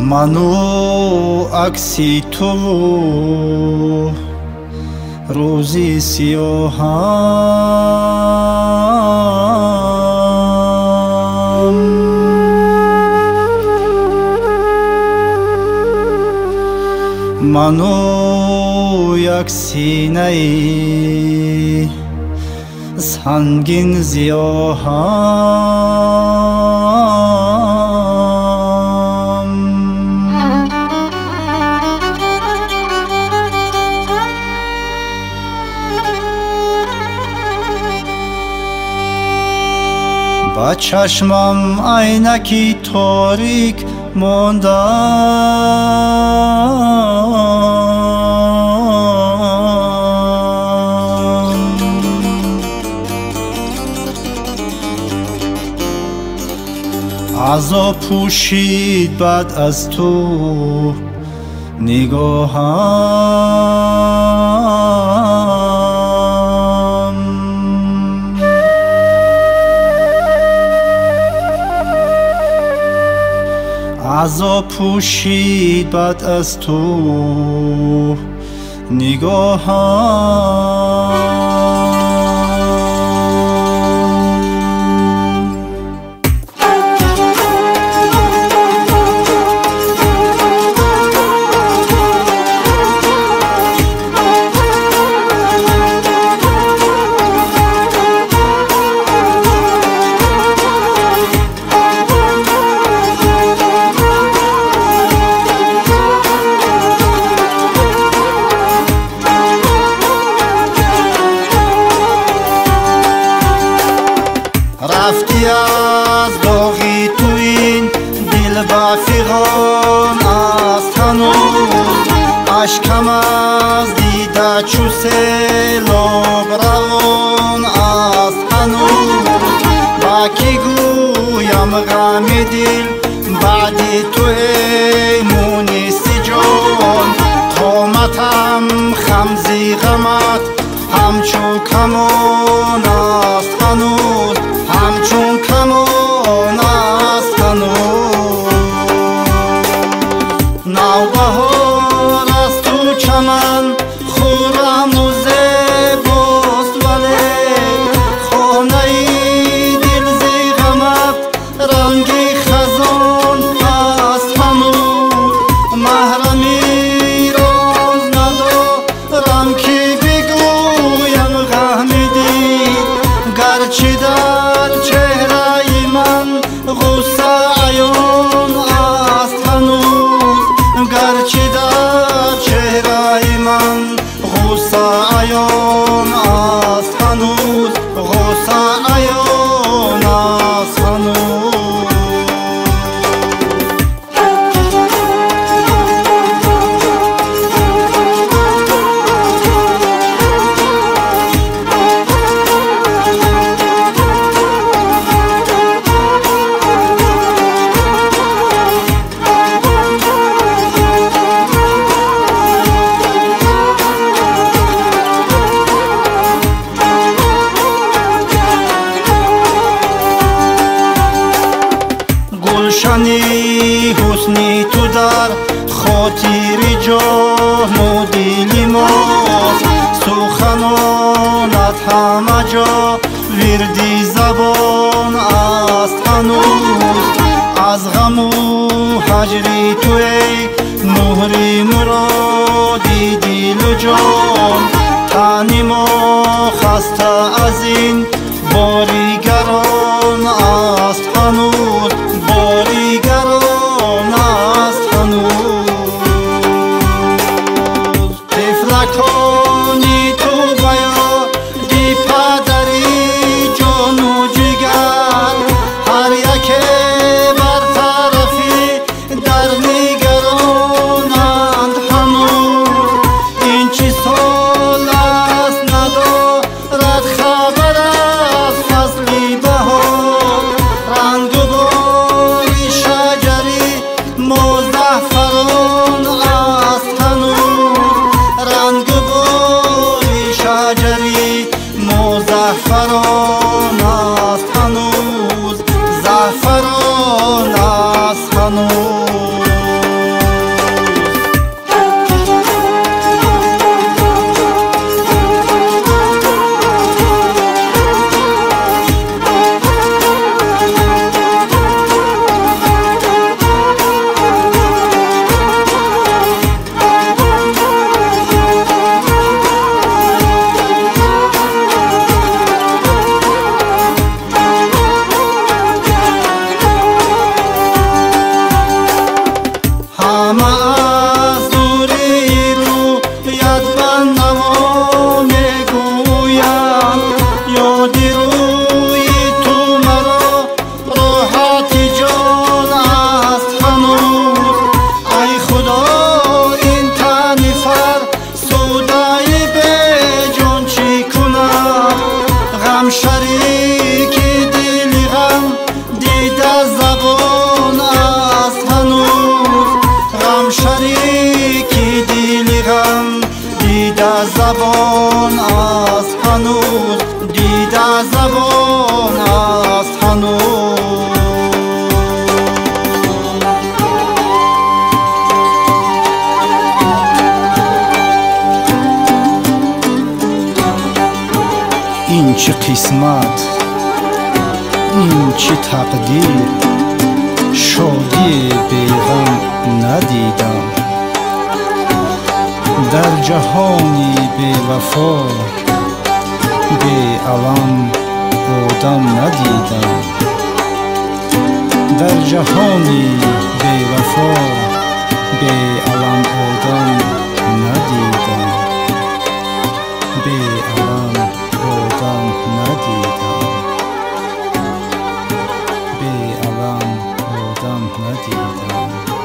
ману акси ту рӯзи сиёҳам ману як синаи сангин зиёҳам ба чашмам айнаки торик мондам азоб пӯшид баъд аз ту нигоҳам азоб пӯшид баъд аз ту нигоҳам рафти аз доғи ту ин дил ба фиғон аст ҳанӯз ашкам аз дида чу селоб равон аст ҳанӯз ба кӣ гӯям ғами дил баъди ту эй муниси ҷон қоматам хамзи ғамат ҳамчун камон аст ҳанӯз ҳамчун камон аст ҳанӯз навбаҳор аст ту чаман хӯраму зебост вале хонаи дилзи ғамат ранги хазон аст ҳанӯз маҳрами роз надорам ки бигӯям ғами дил гарчи дар чеҳраи ман ғусса аён аст ҳанӯз гарчи дар чеҳраи ман ғусса аён аст ҳанӯз ғусса аён аст ҳанӯз гулшани ҳусни ту дар хотири ҷону дили мост суханонат ҳама ҷо вирди забон аст ҳанӯз аз ғаму ҳаҷри ту эй муҳри муроди дилу ҷон тани мо хаста аз ин бори гарон аст ҳанӯз бори гарон аст ҳанӯз тифлакони ту ба ёди падари ҷону ҷигар ҳар яке бар тарафи дар нигаронанд ҳанӯз ин чӣ сол аст надорад хабар аз фасли баҳор рангу бори шаҷари музаффарон аст ҳанӯз рангу бори шаҷари музаффарон аст ҳанӯз заффарон аст ҳанӯз همه از دوری رویت من نوا میگویم یادی روی تو مرا راحت جان است هنوز ای خدا این تن فرسوده به جان چی کنم غم شریک دل غم دیده زبان است هنوز غم شریک دل غم دیده زبان است هنوز دیده زبان است هنوز این چه قسمت این چه تقدیر شادی بیغم ندیدم در جهانی بی وفا بی علم آدم ندیدم در جهانی بی وفا بی علم آدم ندیدم بی علم آدم ندیدم بی علم آدم ندیدم